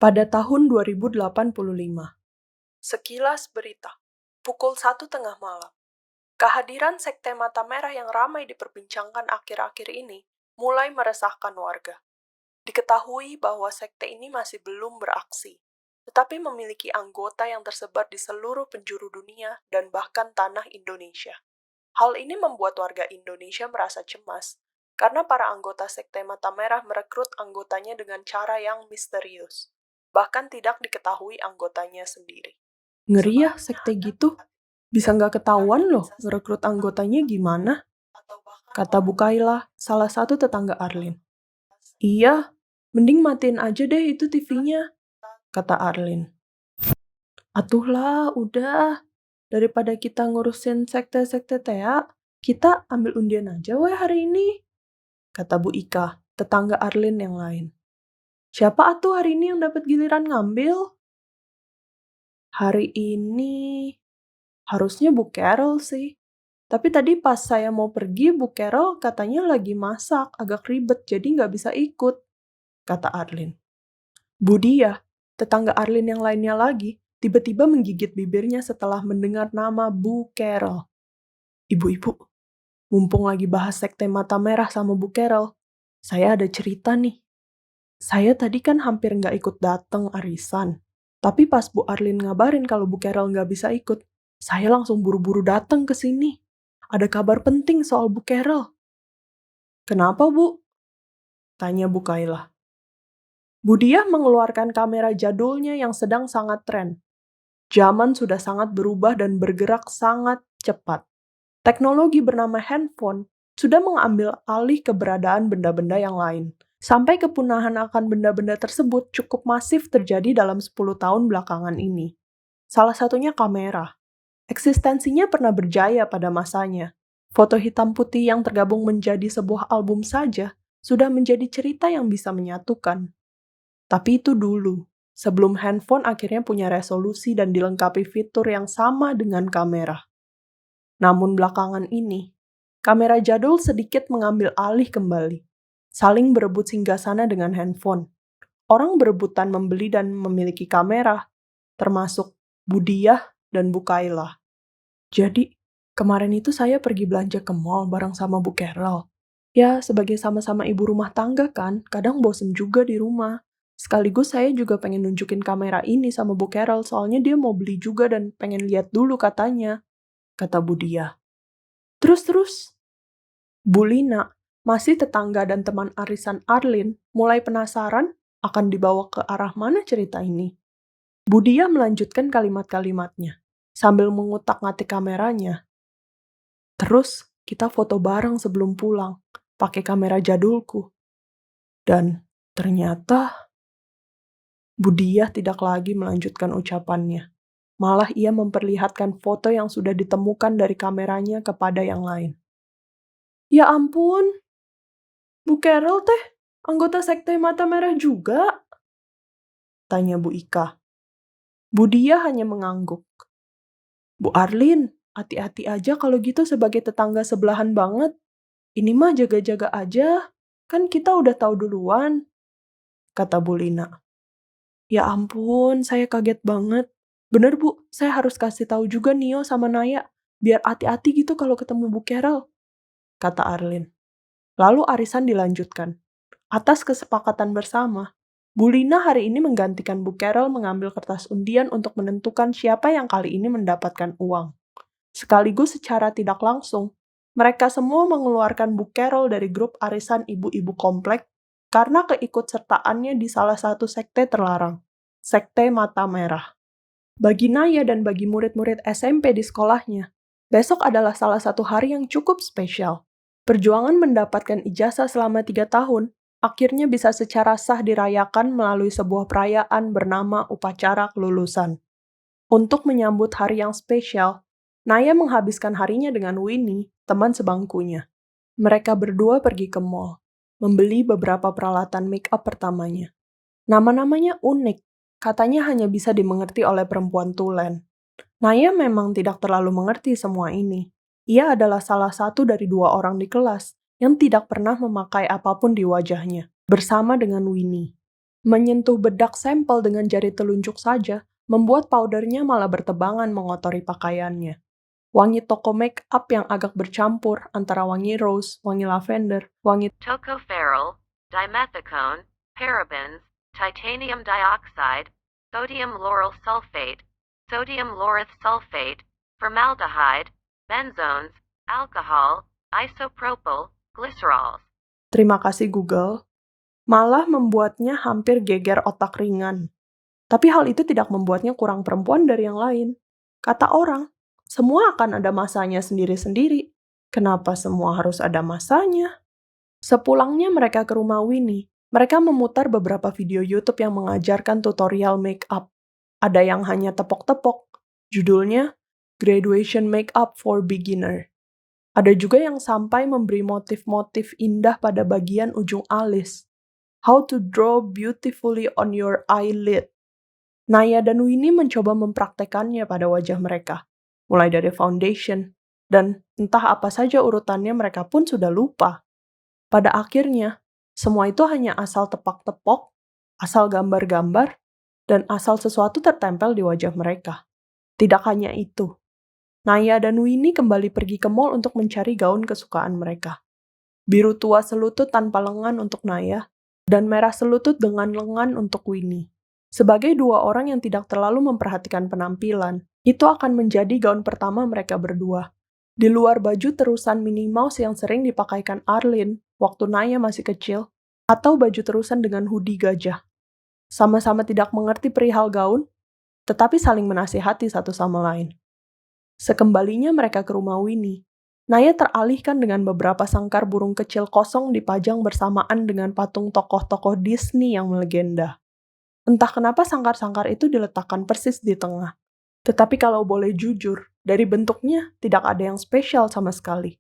Pada tahun 2085, sekilas berita, pukul 1 tengah malam. Kehadiran Sekte Mata Merah yang ramai diperbincangkan akhir-akhir ini mulai meresahkan warga. Diketahui bahwa sekte ini masih belum beraksi, tetapi memiliki anggota yang tersebar di seluruh penjuru dunia dan bahkan tanah Indonesia. Hal ini membuat warga Indonesia merasa cemas, karena para anggota Sekte Mata Merah merekrut anggotanya dengan cara yang misterius. Bahkan tidak diketahui anggotanya sendiri. Ngeri ya sekte gitu. Bisa nggak ketahuan loh ngerekrut anggotanya gimana? Kata Bukaila, salah satu tetangga Arlin. Iya, mending matiin aja deh itu TV-nya, kata Arlin. Atuhlah, udah. Daripada kita ngurusin sekte-sekte tea, kita ambil undian aja weh hari ini, kata Bu Ika, tetangga Arlin yang lain. Siapa atuh hari ini yang dapat giliran ngambil? Hari ini harusnya Bu Carol sih. Tapi tadi pas saya mau pergi, Bu Carol katanya lagi masak, agak ribet, jadi nggak bisa ikut, kata Arlin. Bu Dia, tetangga Arlin yang lainnya lagi, tiba-tiba menggigit bibirnya setelah mendengar nama Bu Carol. Ibu-ibu, mumpung lagi bahas Sekte Mata Merah sama Bu Carol, saya ada cerita nih. Saya tadi kan hampir nggak ikut dateng arisan. Tapi pas Bu Arlin ngabarin kalau Bu Carol nggak bisa ikut, saya langsung buru-buru datang ke sini. Ada kabar penting soal Bu Carol. Kenapa, Bu? Tanya Bu Kaila. Bu Diah mengeluarkan kamera jadulnya yang sedang sangat tren. Zaman sudah sangat berubah dan bergerak sangat cepat. Teknologi bernama handphone sudah mengambil alih keberadaan benda-benda yang lain. Sampai kepunahan akan benda-benda tersebut cukup masif terjadi dalam 10 tahun belakangan ini. Salah satunya kamera. Eksistensinya pernah berjaya pada masanya. Foto hitam putih yang tergabung menjadi sebuah album saja sudah menjadi cerita yang bisa menyatukan. Tapi itu dulu, sebelum handphone akhirnya punya resolusi dan dilengkapi fitur yang sama dengan kamera. Namun belakangan ini, kamera jadul sedikit mengambil alih kembali, saling berebut singgasana dengan handphone. Orang berebutan membeli dan memiliki kamera, termasuk Bu Diah dan Bu Kaila. Jadi, kemarin itu saya pergi belanja ke mall bareng sama Bu Carol. Ya, sebagai sama-sama ibu rumah tangga kan, kadang bosen juga di rumah. Sekaligus saya juga pengen nunjukin kamera ini sama Bu Carol, soalnya dia mau beli juga dan pengen lihat dulu katanya, kata Bu Diah. Terus, Bu Lina, masih tetangga dan teman arisan Arlin, mulai penasaran akan dibawa ke arah mana cerita ini. Bu Diah melanjutkan kalimat-kalimatnya, sambil mengutak-ngatik kameranya. Terus, kita foto bareng sebelum pulang, pakai kamera jadulku. Dan ternyata, Bu Diah tidak lagi melanjutkan ucapannya. Malah ia memperlihatkan foto yang sudah ditemukan dari kameranya kepada yang lain. Ya ampun, Bu Carol teh, anggota Sekte Mata Merah juga? Tanya Bu Ika. Bu Diah hanya mengangguk. Bu Arlin, hati-hati aja kalau gitu sebagai tetangga sebelahan banget. Ini mah jaga-jaga aja, kan kita udah tahu duluan, kata Bu Lina. Ya ampun, saya kaget banget. Bener Bu, saya harus kasih tahu juga Nio sama Naya, biar hati-hati gitu kalau ketemu Bu Carol, kata Arlin. Lalu arisan dilanjutkan. Atas kesepakatan bersama, Bu Lina hari ini menggantikan Bu Carol mengambil kertas undian untuk menentukan siapa yang kali ini mendapatkan uang. Sekaligus secara tidak langsung, mereka semua mengeluarkan Bu Carol dari grup arisan ibu-ibu komplek karena keikutsertaannya di salah satu sekte terlarang, Sekte Mata Merah. Bagi Naya dan bagi murid-murid SMP di sekolahnya, besok adalah salah satu hari yang cukup spesial. Perjuangan mendapatkan ijazah selama 3 tahun akhirnya bisa secara sah dirayakan melalui sebuah perayaan bernama upacara kelulusan. Untuk menyambut hari yang spesial, Naya menghabiskan harinya dengan Winnie, teman sebangkunya. Mereka berdua pergi ke mall, membeli beberapa peralatan make-up pertamanya. Nama-namanya unik, katanya hanya bisa dimengerti oleh perempuan tulen. Naya memang tidak terlalu mengerti semua ini. Ia adalah salah satu dari 2 orang di kelas yang tidak pernah memakai apapun di wajahnya, bersama dengan Winnie. Menyentuh bedak sampel dengan jari telunjuk saja membuat powdernya malah bertebangan mengotori pakaiannya. Wangi toko make up yang agak bercampur antara wangi rose, wangi lavender, wangi tocopherol, dimethicone, parabens, titanium dioxide, sodium lauryl sulfate, sodium lauryl sulfate, formaldehyde, benzones, alcohol, isopropyl, glycerols. Terima kasih Google, malah membuatnya hampir geger otak ringan. Tapi hal itu tidak membuatnya kurang perempuan dari yang lain. Kata orang, semua akan ada masanya sendiri-sendiri. Kenapa semua harus ada masanya? Sepulangnya mereka ke rumah Winnie, mereka memutar beberapa video YouTube yang mengajarkan tutorial make up. Ada yang hanya tepok-tepok, judulnya Graduation Makeup for Beginner. Ada juga yang sampai memberi motif-motif indah pada bagian ujung alis. How to draw beautifully on your eyelid. Naya dan Winnie mencoba mempraktekannya pada wajah mereka, mulai dari foundation, dan entah apa saja urutannya mereka pun sudah lupa. Pada akhirnya, semua itu hanya asal tepak-tepok, asal gambar-gambar, dan asal sesuatu tertempel di wajah mereka. Tidak hanya itu, Naya dan Winnie kembali pergi ke mall untuk mencari gaun kesukaan mereka. Biru tua selutut tanpa lengan untuk Naya, dan merah selutut dengan lengan untuk Winnie. Sebagai dua orang yang tidak terlalu memperhatikan penampilan, itu akan menjadi gaun pertama mereka berdua. Di luar baju terusan Minnie Mouse yang sering dipakaikan Arlene waktu Naya masih kecil, atau baju terusan dengan hoodie gajah. Sama-sama tidak mengerti perihal gaun, tetapi saling menasihati satu sama lain. Sekembalinya mereka ke rumah Winnie, Naya teralihkan dengan beberapa sangkar burung kecil kosong dipajang bersamaan dengan patung tokoh-tokoh Disney yang melegenda. Entah kenapa sangkar-sangkar itu diletakkan persis di tengah. Tetapi kalau boleh jujur, dari bentuknya tidak ada yang spesial sama sekali.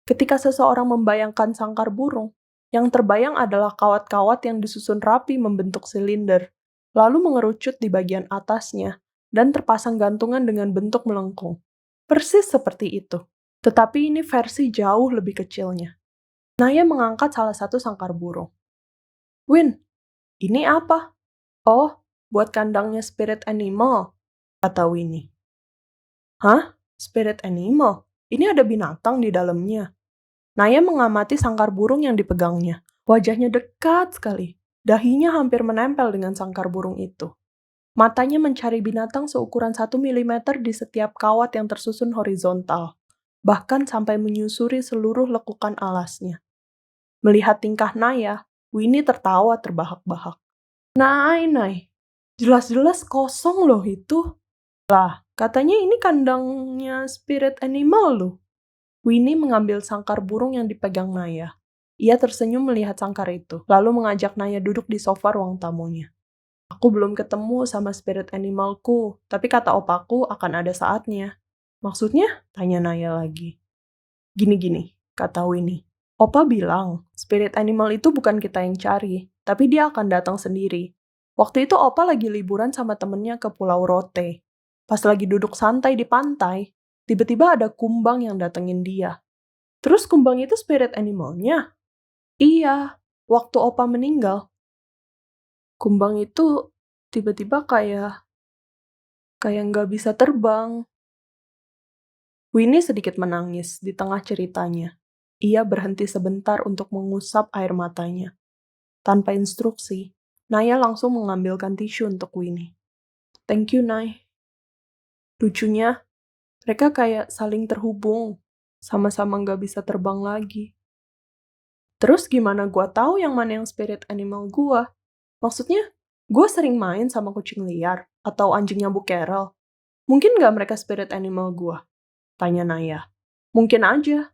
Ketika seseorang membayangkan sangkar burung, yang terbayang adalah kawat-kawat yang disusun rapi membentuk silinder, lalu mengerucut di bagian atasnya, dan terpasang gantungan dengan bentuk melengkung. Persis seperti itu. Tetapi ini versi jauh lebih kecilnya. Naya mengangkat salah satu sangkar burung. Win, ini apa? Oh, buat kandangnya spirit animal, kata Winnie. Hah? Spirit animal? Ini ada binatang di dalamnya. Naya mengamati sangkar burung yang dipegangnya. Wajahnya dekat sekali. Dahinya hampir menempel dengan sangkar burung itu. Matanya mencari binatang seukuran 1 milimeter di setiap kawat yang tersusun horizontal, bahkan sampai menyusuri seluruh lekukan alasnya. Melihat tingkah Naya, Winnie tertawa terbahak-bahak. Nay, jelas-jelas kosong loh itu. Lah, katanya ini kandangnya spirit animal loh. Winnie mengambil sangkar burung yang dipegang Naya. Ia tersenyum melihat sangkar itu, lalu mengajak Naya duduk di sofa ruang tamunya. Aku belum ketemu sama spirit animalku, tapi kata opaku akan ada saatnya. Maksudnya? Tanya Naya lagi. Gini-gini, kata Winnie. Opa bilang, spirit animal itu bukan kita yang cari, tapi dia akan datang sendiri. Waktu itu Opa lagi liburan sama temennya ke Pulau Rote. Pas lagi duduk santai di pantai, tiba-tiba ada kumbang yang datengin dia. Terus kumbang itu spirit animalnya? Iya, waktu Opa meninggal, kumbang itu tiba-tiba kayak nggak bisa terbang. Winnie sedikit menangis di tengah ceritanya. Ia berhenti sebentar untuk mengusap air matanya. Tanpa instruksi, Naya langsung mengambilkan tisu untuk Winnie. Thank you, Nay. Lucunya, mereka kayak saling terhubung. Sama-sama nggak bisa terbang lagi. Terus gimana gua tahu yang mana yang spirit animal gua? Maksudnya, gua sering main sama kucing liar atau anjingnya Bu Carol. Mungkin nggak mereka spirit animal gua? Tanya Naya. Mungkin aja.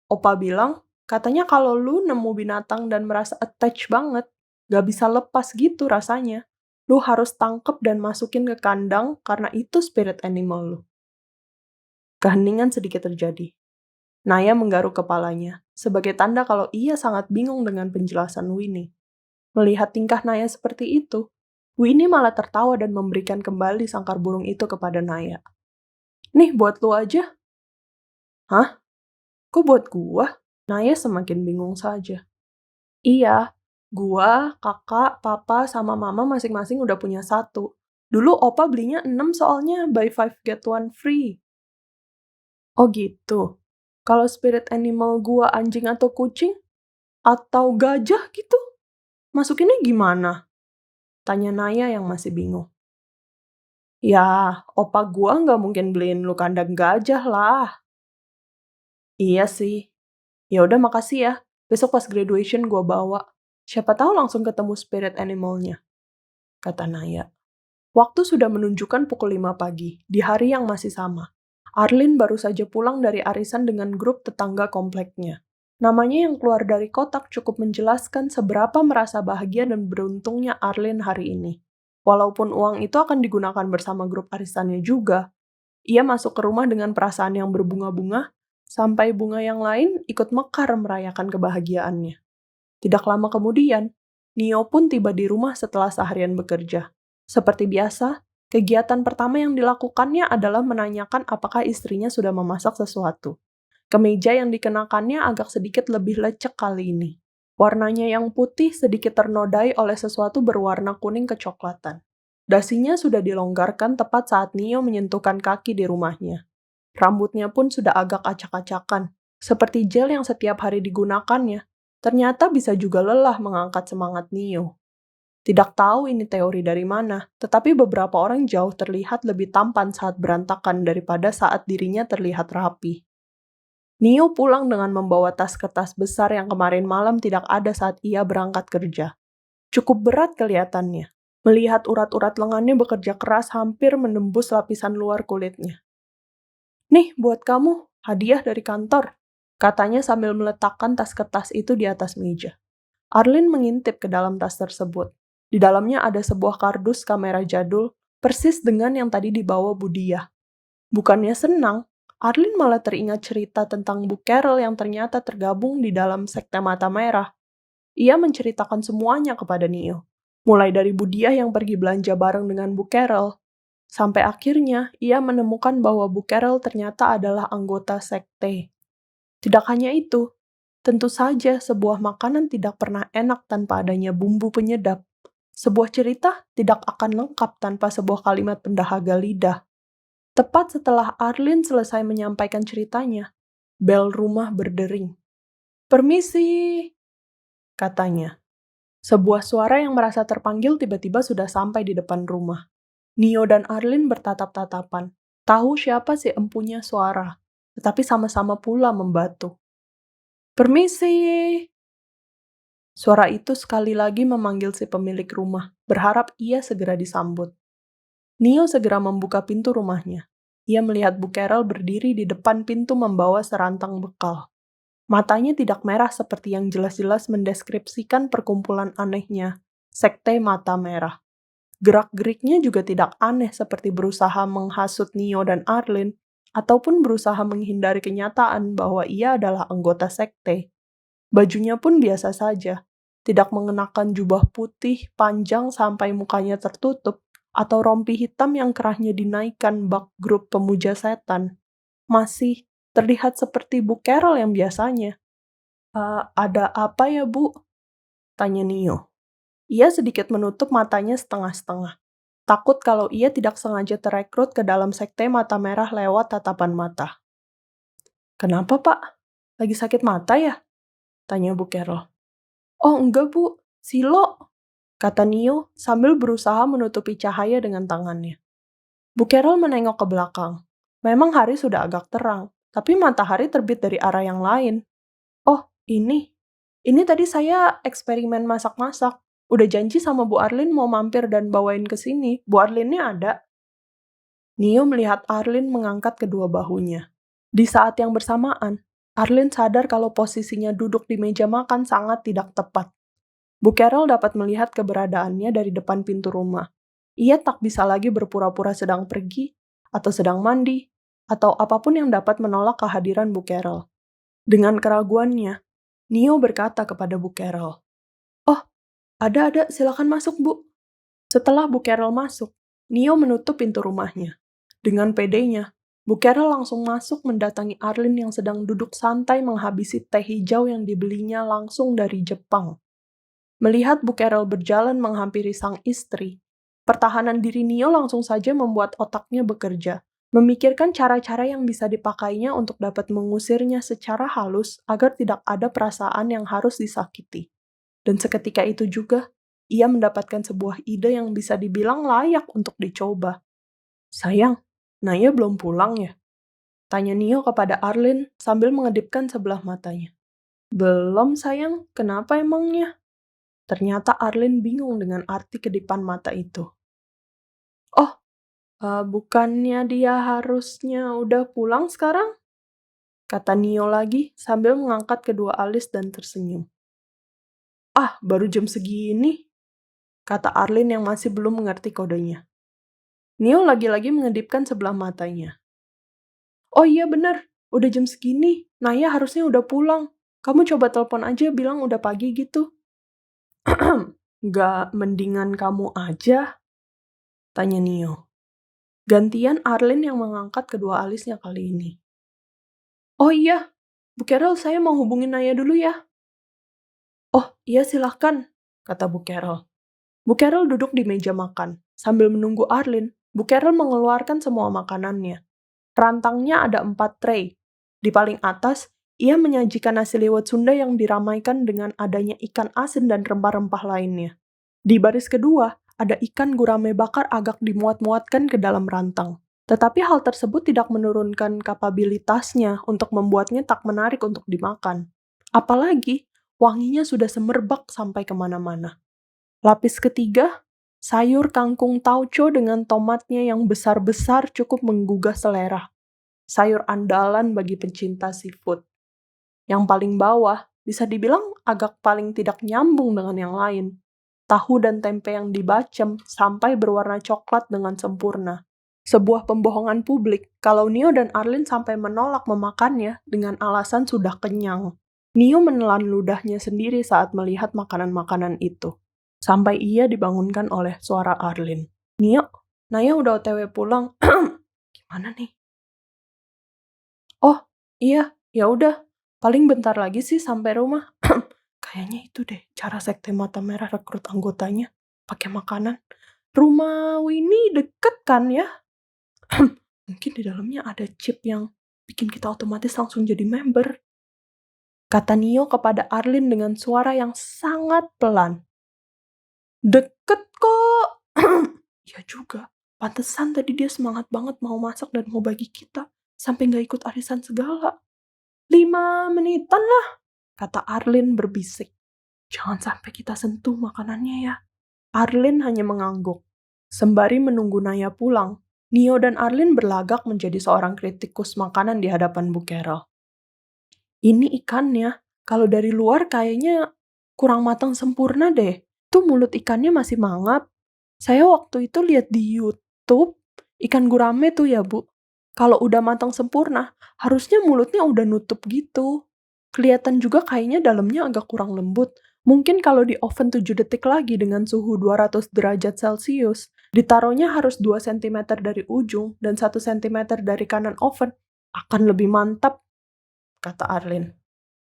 Opa bilang, katanya kalau lu nemu binatang dan merasa attach banget, gak bisa lepas gitu rasanya. Lu harus tangkep dan masukin ke kandang karena itu spirit animal lu. Keheningan sedikit terjadi. Naya menggaruk kepalanya, sebagai tanda kalau ia sangat bingung dengan penjelasan Winnie. Melihat tingkah Naya seperti itu, Winnie malah tertawa dan memberikan kembali sangkar burung itu kepada Naya. Nih, buat lu aja. Hah? Kok buat gua? Naya semakin bingung saja. Iya, Gua, kakak, papa, sama mama masing-masing udah punya satu. Dulu opa belinya 6 soalnya buy 5 get 1 free. Oh gitu. Kalau spirit animal gua anjing atau kucing? Atau gajah gitu? Masukinnya gimana? Tanya Naya yang masih bingung. Ya, opa gua nggak mungkin beliin lu kandang gajah lah. Iya sih. Ya udah makasih ya. Besok pas graduation gua bawa. Siapa tahu langsung ketemu spirit animalnya, kata Naya. Waktu sudah menunjukkan pukul 5 pagi, di hari yang masih sama. Arlin baru saja pulang dari arisan dengan grup tetangga kompleknya. Namanya yang keluar dari kotak cukup menjelaskan seberapa merasa bahagia dan beruntungnya Arlin hari ini. Walaupun uang itu akan digunakan bersama grup arisannya juga, ia masuk ke rumah dengan perasaan yang berbunga-bunga, sampai bunga yang lain ikut mekar merayakan kebahagiaannya. Tidak lama kemudian, Nio pun tiba di rumah setelah seharian bekerja. Seperti biasa, kegiatan pertama yang dilakukannya adalah menanyakan apakah istrinya sudah memasak sesuatu. Kemeja yang dikenakannya agak sedikit lebih lecek kali ini. Warnanya yang putih sedikit ternodai oleh sesuatu berwarna kuning kecoklatan. Dasinya sudah dilonggarkan tepat saat Nio menyentuhkan kaki di rumahnya. Rambutnya pun sudah agak acak-acakan, seperti gel yang setiap hari digunakannya. Ternyata bisa juga lelah mengangkat semangat Nio. Tidak tahu ini teori dari mana, tetapi beberapa orang jauh terlihat lebih tampan saat berantakan daripada saat dirinya terlihat rapi. Nio pulang dengan membawa tas kertas besar yang kemarin malam tidak ada saat ia berangkat kerja. Cukup berat kelihatannya, melihat urat-urat lengannya bekerja keras hampir menembus lapisan luar kulitnya. Nih, buat kamu, hadiah dari kantor, katanya sambil meletakkan tas kertas itu di atas meja. Arlin mengintip ke dalam tas tersebut. Di dalamnya ada sebuah kardus kamera jadul, persis dengan yang tadi dibawa Budia. Bukannya senang, Arlin malah teringat cerita tentang Bu Carol yang ternyata tergabung di dalam sekte mata merah. Ia menceritakan semuanya kepada Nio. Mulai dari Budia yang pergi belanja bareng dengan Bu Carol, sampai akhirnya ia menemukan bahwa Bu Carol ternyata adalah anggota sekte. Tidak hanya itu, tentu saja sebuah makanan tidak pernah enak tanpa adanya bumbu penyedap. Sebuah cerita tidak akan lengkap tanpa sebuah kalimat pendahaga lidah. Tepat setelah Arlin selesai menyampaikan ceritanya, bel rumah berdering. "Permisi," katanya. Sebuah suara yang merasa terpanggil tiba-tiba sudah sampai di depan rumah. Nio dan Arlin bertatap-tatapan. Tahu siapa si empunya suara, tetapi sama-sama pula membatu. "Permisi!" Suara itu sekali lagi memanggil si pemilik rumah, berharap ia segera disambut. Nio segera membuka pintu rumahnya. Ia melihat Bu Carol berdiri di depan pintu membawa serantang bekal. Matanya tidak merah seperti yang jelas-jelas mendeskripsikan perkumpulan anehnya, sekte mata merah. Gerak-geriknya juga tidak aneh seperti berusaha menghasut Nio dan Arlin, ataupun berusaha menghindari kenyataan bahwa ia adalah anggota sekte. Bajunya pun biasa saja, tidak mengenakan jubah putih panjang sampai mukanya tertutup, atau rompi hitam yang kerahnya dinaikkan bak grup pemuja setan. Masih terlihat seperti Bu Carol yang biasanya. Ada apa ya, Bu?" tanya Nio. Ia sedikit menutup matanya setengah-setengah. Takut kalau ia tidak sengaja terekrut ke dalam sekte mata merah lewat tatapan mata. "Kenapa, Pak? Lagi sakit mata ya?" tanya Bu Carol. "Oh enggak, Bu. Silo," kata Nio sambil berusaha menutupi cahaya dengan tangannya. Bu Carol menengok ke belakang. Memang hari sudah agak terang, tapi matahari terbit dari arah yang lain. "Oh, ini. Ini tadi saya eksperimen masak-masak. Udah janji sama Bu Arlin mau mampir dan bawain ke sini. Bu Arlinnya ada." Nio melihat Arlin mengangkat kedua bahunya. Di saat yang bersamaan, Arlin sadar kalau posisinya duduk di meja makan sangat tidak tepat. Bu Carol dapat melihat keberadaannya dari depan pintu rumah. Ia tak bisa lagi berpura-pura sedang pergi, atau sedang mandi, atau apapun yang dapat menolak kehadiran Bu Carol. Dengan keraguannya, Nio berkata kepada Bu Carol, "Oh, ada, silakan masuk, Bu." Setelah Bu Carol masuk, Nio menutup pintu rumahnya. Dengan pedenya, Bu Carol langsung masuk mendatangi Arlin yang sedang duduk santai menghabisi teh hijau yang dibelinya langsung dari Jepang. Melihat Bu Carol berjalan menghampiri sang istri, pertahanan diri Neo langsung saja membuat otaknya bekerja, memikirkan cara-cara yang bisa dipakainya untuk dapat mengusirnya secara halus agar tidak ada perasaan yang harus disakiti. Dan seketika itu juga, ia mendapatkan sebuah ide yang bisa dibilang layak untuk dicoba. Sayang, Naya belum pulang ya? Tanya Neo kepada Arlene sambil mengedipkan sebelah matanya. Belum sayang, kenapa emangnya? Ternyata Arlene bingung dengan arti kedipan mata itu. Oh, bukannya dia harusnya udah pulang sekarang? Kata Neo lagi sambil mengangkat kedua alis dan tersenyum. Ah, baru jam segini, kata Arlene yang masih belum mengerti kodenya. Neo lagi-lagi mengedipkan sebelah matanya. Oh iya bener, udah jam segini, Naya harusnya udah pulang. Kamu coba telepon aja bilang udah pagi gitu. Gak mendingan kamu aja? Tanya Neo. Gantian Arlene yang mengangkat kedua alisnya kali ini. Oh iya, Bu Carol saya mau hubungin Naya dulu ya. Oh iya silahkan, kata Bu Carol. Bu Carol duduk di meja makan. Sambil menunggu Arlene, Bu Carol mengeluarkan semua makanannya. Rantangnya ada 4 tray. Di paling atas, ia menyajikan nasi liwet Sunda yang diramaikan dengan adanya ikan asin dan rempah-rempah lainnya. Di baris kedua, ada ikan gurame bakar agak dimuat-muatkan ke dalam rantang. Tetapi hal tersebut tidak menurunkan kapabilitasnya untuk membuatnya tak menarik untuk dimakan. Apalagi, wanginya sudah semerbak sampai kemana-mana. Lapis ketiga, sayur kangkung tauco dengan tomatnya yang besar-besar cukup menggugah selera. Sayur andalan bagi pencinta seafood. Yang paling bawah, bisa dibilang agak paling tidak nyambung dengan yang lain. Tahu dan tempe yang dibacem sampai berwarna coklat dengan sempurna. Sebuah pembohongan publik kalau Neo dan Arlene sampai menolak memakannya dengan alasan sudah kenyang. Neo menelan ludahnya sendiri saat melihat makanan-makanan itu. Sampai ia dibangunkan oleh suara Arlene. Neo, Naya udah OTW pulang. Gimana nih? Oh, iya, ya udah. Paling bentar lagi sih sampai rumah. Kayaknya itu deh cara Sekte Mata Merah rekrut anggotanya. Pakai makanan. Rumah Winnie deket kan ya? Mungkin di dalamnya ada chip yang bikin kita otomatis langsung jadi member. Kata Neo kepada Arlene dengan suara yang sangat pelan. Deket kok. Ya juga. Pantesan tadi dia semangat banget mau masak dan mau bagi kita. Sampai gak ikut arisan segala. 5 menitan lah, kata Arlene berbisik. Jangan sampai kita sentuh makanannya ya. Arlene hanya mengangguk. Sembari menunggu Naya pulang, Neo dan Arlene berlagak menjadi seorang kritikus makanan di hadapan Bu Carol. Ini ikannya, kalau dari luar kayaknya kurang matang sempurna deh. Tuh mulut ikannya masih mangap. Saya waktu itu lihat di YouTube, ikan gurame tuh ya Bu. Kalau udah matang sempurna, harusnya mulutnya udah nutup gitu. Kelihatan juga kayaknya dalamnya agak kurang lembut. Mungkin kalau di oven 7 detik lagi dengan suhu 200 derajat Celcius, ditaruhnya harus 2 cm dari ujung dan 1 cm dari kanan oven, akan lebih mantap, kata Arlene.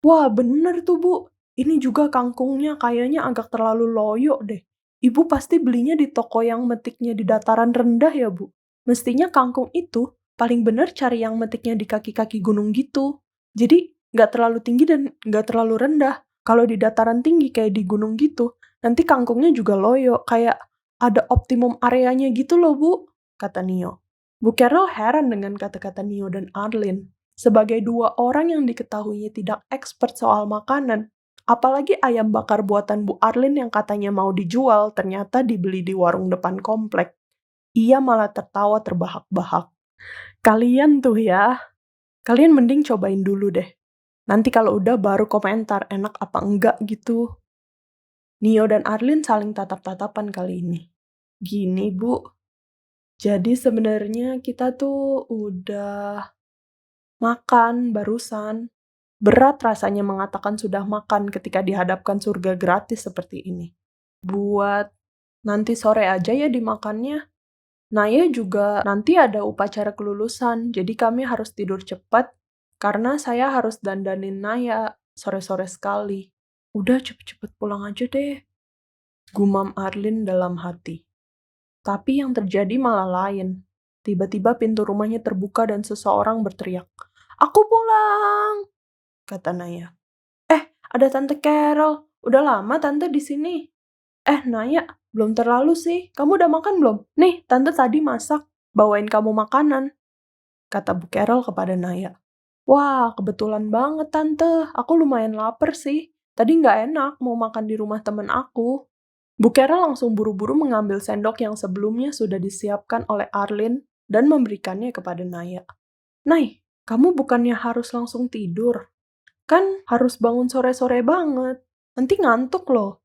Wah, bener tuh Bu. Ini juga kangkungnya kayaknya agak terlalu loyo deh. Ibu pasti belinya di toko yang metiknya di dataran rendah ya, Bu? Mestinya kangkung itu paling bener cari yang metiknya di kaki-kaki gunung gitu. Jadi, nggak terlalu tinggi dan nggak terlalu rendah. Kalau di dataran tinggi kayak di gunung gitu, nanti kangkungnya juga loyo. Kayak ada optimum areanya gitu loh, Bu, kata Neo. Bu Carol heran dengan kata-kata Neo dan Arlene. Sebagai 2 orang yang diketahuinya tidak expert soal makanan, apalagi ayam bakar buatan Bu Arlene yang katanya mau dijual ternyata dibeli di warung depan komplek. Ia malah tertawa terbahak-bahak. Kalian tuh ya, kalian mending cobain dulu deh. Nanti kalau udah baru komentar enak apa enggak gitu. Neo dan Arlene saling tatap-tatapan kali ini. Gini Bu, jadi sebenarnya kita tuh udah makan barusan. Berat rasanya mengatakan sudah makan ketika dihadapkan surga gratis seperti ini. Buat nanti sore aja ya dimakannya. Naya juga nanti ada upacara kelulusan, jadi kami harus tidur cepat karena saya harus dandanin Naya sore-sore sekali. Udah cepet-cepet pulang aja deh. gumam Arlin dalam hati. Tapi yang terjadi malah lain. Tiba-tiba pintu rumahnya terbuka dan seseorang berteriak, "Aku pulang!" kata Naya. Ada Tante Carol. Udah lama Tante di sini." Naya, belum terlalu sih. Kamu udah makan belum? Nih, Tante tadi masak. Bawain kamu makanan," kata Bu Carol kepada Naya. "Wah, kebetulan banget Tante. Aku lumayan lapar sih. Tadi nggak enak mau makan di rumah temen aku." Bu Carol langsung buru-buru mengambil sendok yang sebelumnya sudah disiapkan oleh Arlin dan memberikannya kepada Naya. "Nay, kamu bukannya harus langsung tidur? Kan harus bangun sore-sore banget. Nanti ngantuk loh.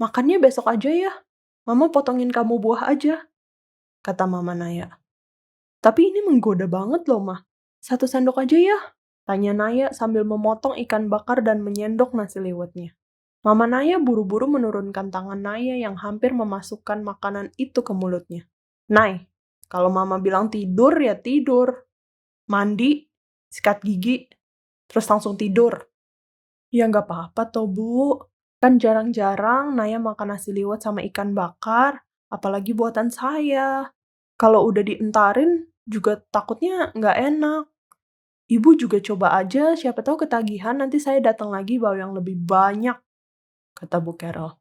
Makannya besok aja ya. Mama potongin kamu buah aja," kata Mama Naya. "Tapi ini menggoda banget loh, Mah. Satu sendok aja ya?" tanya Naya sambil memotong ikan bakar dan menyendok nasi liwetnya. Mama Naya buru-buru menurunkan tangan Naya yang hampir memasukkan makanan itu ke mulutnya. "Nay, kalau Mama bilang tidur ya tidur. Mandi, sikat gigi, terus langsung tidur." "Ya nggak apa-apa toh, Bu. Kan jarang-jarang Naya makan nasi liwet sama ikan bakar, apalagi buatan saya. Kalau udah dientarin, juga takutnya nggak enak. Ibu juga coba aja, siapa tahu ketagihan nanti saya datang lagi bawa yang lebih banyak," kata Bu Carol.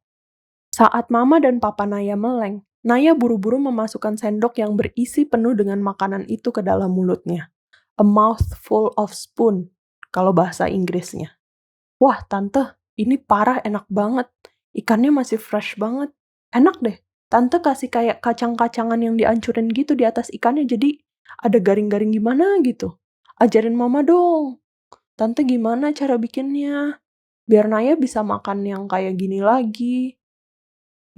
Saat Mama dan Papa Naya meleng, Naya buru-buru memasukkan sendok yang berisi penuh dengan makanan itu ke dalam mulutnya. A mouthful of spoon, kalau bahasa Inggrisnya. "Wah, Tante, ini parah enak banget. Ikannya masih fresh banget. Enak deh. Tante kasih kayak kacang-kacangan yang dihancurin gitu di atas ikannya, jadi ada garing-garing gimana gitu. Ajarin Mama dong. Tante gimana cara bikinnya? Biar Naya bisa makan yang kayak gini lagi."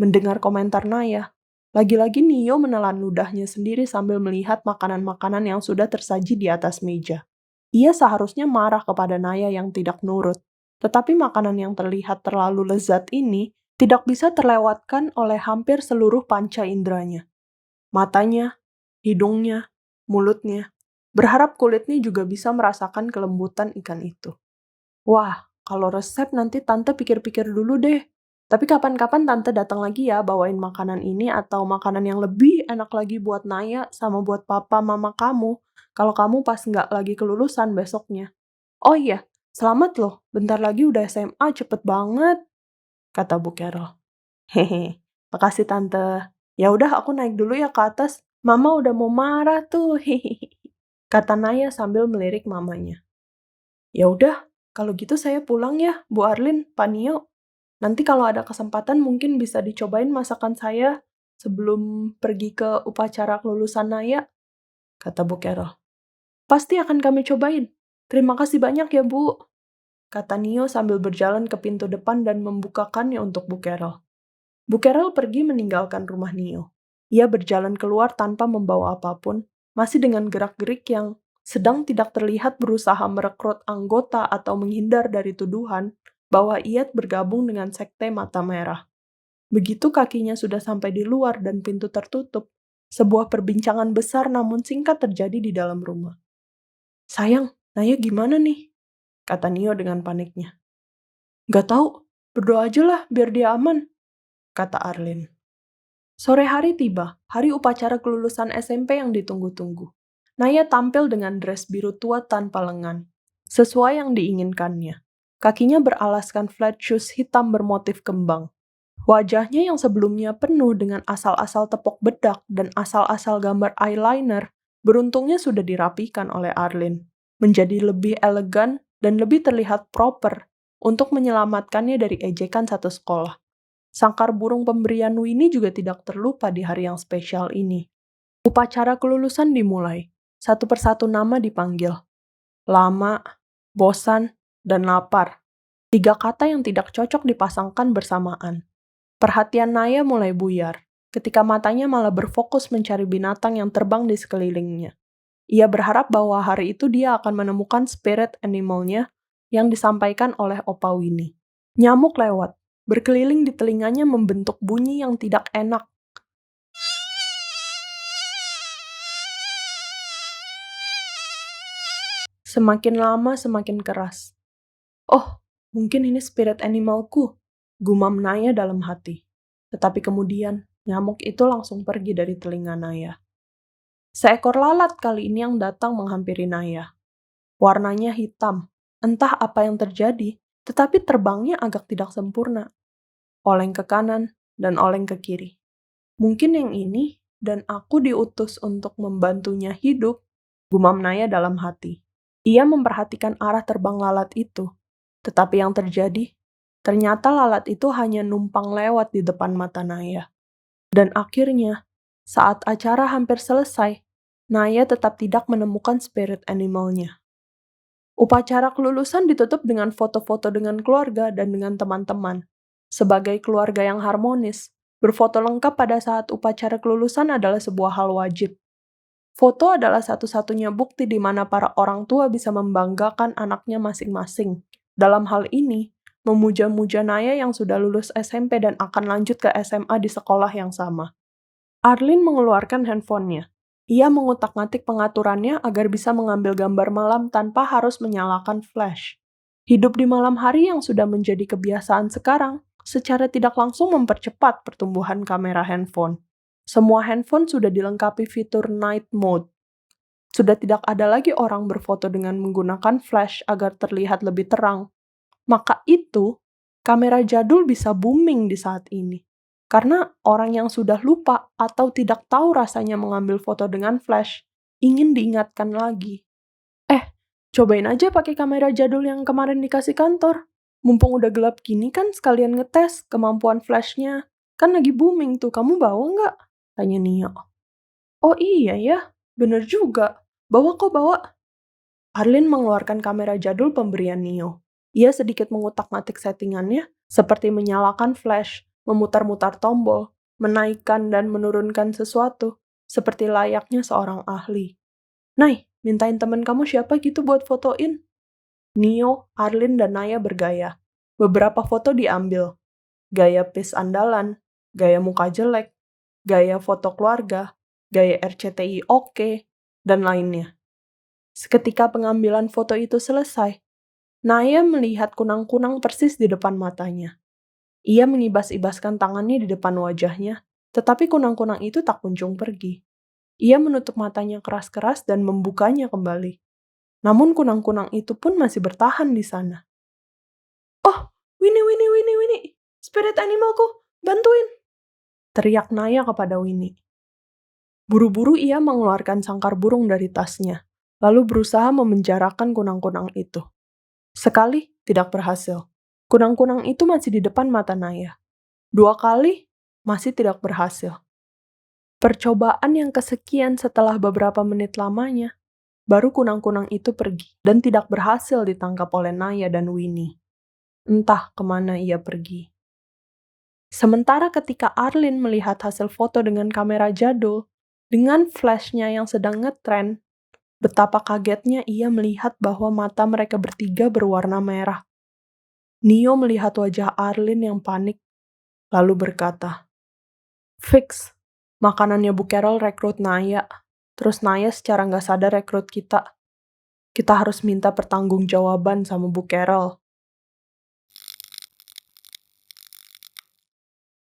Mendengar komentar Naya, lagi-lagi Nio menelan ludahnya sendiri sambil melihat makanan-makanan yang sudah tersaji di atas meja. Ia seharusnya marah kepada Naya yang tidak nurut, tetapi makanan yang terlihat terlalu lezat ini tidak bisa terlewatkan oleh hampir seluruh panca inderanya. Matanya, hidungnya, mulutnya, berharap kulitnya juga bisa merasakan kelembutan ikan itu. "Wah, kalau resep nanti Tante pikir-pikir dulu deh. Tapi kapan-kapan Tante datang lagi ya bawain makanan ini atau makanan yang lebih enak lagi buat Naya sama buat papa mama kamu kalau kamu pas nggak lagi kelulusan besoknya. Oh iya, selamat loh, bentar lagi udah SMA, cepet banget," kata Bu Carol. "Hehe, makasih Tante. Ya udah aku naik dulu ya ke atas. Mama udah mau marah tuh," hehehe, kata Naya sambil melirik mamanya. "Ya udah, kalau gitu saya pulang ya, Bu Arlin, Pak Nio. Nanti kalau ada kesempatan mungkin bisa dicobain masakan saya sebelum pergi ke upacara kelulusan Naya," kata Bu Carol. "Pasti akan kami cobain. Terima kasih banyak ya, Bu," kata Nio sambil berjalan ke pintu depan dan membukakannya untuk Bu Carol. Bu Carol pergi meninggalkan rumah Nio. Ia berjalan keluar tanpa membawa apapun, masih dengan gerak-gerik yang sedang tidak terlihat berusaha merekrut anggota atau menghindar dari tuduhan bahwa ia bergabung dengan sekte Mata Merah. Begitu kakinya sudah sampai di luar dan pintu tertutup, sebuah perbincangan besar namun singkat terjadi di dalam rumah. "Sayang, Naya gimana nih?" kata Nio dengan paniknya. "Gak tahu, berdoa aja lah biar dia aman," kata Arlin. Sore hari tiba, hari upacara kelulusan SMP yang ditunggu-tunggu. Naya tampil dengan dress biru tua tanpa lengan, sesuai yang diinginkannya. Kakinya beralaskan flat shoes hitam bermotif kembang. Wajahnya yang sebelumnya penuh dengan asal-asal tepok bedak dan asal-asal gambar eyeliner, beruntungnya sudah dirapikan oleh Arlin, menjadi lebih elegan dan lebih terlihat proper untuk menyelamatkannya dari ejekan satu sekolah. Sangkar burung pemberian Winnie juga tidak terlupa di hari yang spesial ini. Upacara kelulusan dimulai. Satu persatu nama dipanggil. Lama, bosan, dan lapar. Tiga kata yang tidak cocok dipasangkan bersamaan. Perhatian Naya mulai buyar, ketika matanya malah berfokus mencari binatang yang terbang di sekelilingnya. Ia berharap bahwa hari itu dia akan menemukan spirit animalnya yang disampaikan oleh Opa Winnie. Nyamuk lewat, berkeliling di telinganya membentuk bunyi yang tidak enak. Semakin lama semakin keras. "Oh, mungkin ini spirit animalku," gumam Naya dalam hati. tetapi kemudian nyamuk itu langsung pergi dari telinga Naya. Seekor lalat kali ini yang datang menghampiri Naya. Warnanya hitam, entah apa yang terjadi, tetapi terbangnya agak tidak sempurna. Oleng ke kanan dan oleng ke kiri. Mungkin yang ini, dan aku diutus untuk membantunya hidup, gumam Naya dalam hati. Ia memperhatikan arah terbang lalat itu, tetapi yang terjadi, ternyata lalat itu hanya numpang lewat di depan mata Naya. Dan akhirnya, saat acara hampir selesai, Naya tetap tidak menemukan spirit animalnya. Upacara kelulusan ditutup dengan foto-foto dengan keluarga dan dengan teman-teman. Sebagai keluarga yang harmonis, berfoto lengkap pada saat upacara kelulusan adalah sebuah hal wajib. Foto adalah satu-satunya bukti di mana para orang tua bisa membanggakan anaknya masing-masing. Dalam hal ini, memuja-muja Naya yang sudah lulus SMP dan akan lanjut ke SMA di sekolah yang sama. Arlene mengeluarkan handphonenya. Ia mengutak-ngatik pengaturannya agar bisa mengambil gambar malam tanpa harus menyalakan flash. Hidup di malam hari yang sudah menjadi kebiasaan sekarang, secara tidak langsung mempercepat pertumbuhan kamera handphone. Semua handphone sudah dilengkapi fitur night mode. Sudah tidak ada lagi orang berfoto dengan menggunakan flash agar terlihat lebih terang. Maka itu, kamera jadul bisa booming di saat ini. Karena orang yang sudah lupa atau tidak tahu rasanya mengambil foto dengan flash, ingin diingatkan lagi. Cobain aja pakai kamera jadul yang kemarin dikasih kantor. Mumpung udah gelap gini kan sekalian ngetes kemampuan flashnya. Kan lagi booming tuh, kamu bawa nggak? Tanya Nio. Oh iya ya, bener juga. Bawa kok bawa. Arlene mengeluarkan kamera jadul pemberian Nio. Ia sedikit mengutak-ngatik settingannya, seperti menyalakan flash, memutar-mutar tombol, menaikkan dan menurunkan sesuatu, seperti layaknya seorang ahli. Nay, mintain temen kamu siapa gitu buat fotoin? Nio, Arlene, dan Naya bergaya. Beberapa foto diambil. Gaya pis andalan, gaya muka jelek, gaya foto keluarga, gaya RCTI oke, dan lainnya. Seketika pengambilan foto itu selesai, Naya melihat kunang-kunang persis di depan matanya. Ia mengibas-ibaskan tangannya di depan wajahnya, tetapi kunang-kunang itu tak kunjung pergi. Ia menutup matanya keras-keras dan membukanya kembali. Namun kunang-kunang itu pun masih bertahan di sana. Oh, Winnie, spirit animalku, bantuin! Teriak Naya kepada Winnie. Buru-buru ia mengeluarkan sangkar burung dari tasnya, lalu berusaha memenjarakan kunang-kunang itu. Sekali, tidak berhasil. Kunang-kunang itu masih di depan mata Naya. 2 kali, masih tidak berhasil. Percobaan yang kesekian setelah beberapa menit lamanya, baru kunang-kunang itu pergi dan tidak berhasil ditangkap oleh Naya dan Winnie. Entah kemana ia pergi. Sementara ketika Arlene melihat hasil foto dengan kamera jadul, dengan flashnya yang sedang ngetren, betapa kagetnya ia melihat bahwa mata mereka bertiga berwarna merah. Nio melihat wajah Arlene yang panik, lalu berkata, "Fix, makanannya Bu Carol rekrut Naya, terus Naya secara nggak sadar rekrut kita. Kita harus minta pertanggungjawaban sama Bu Carol."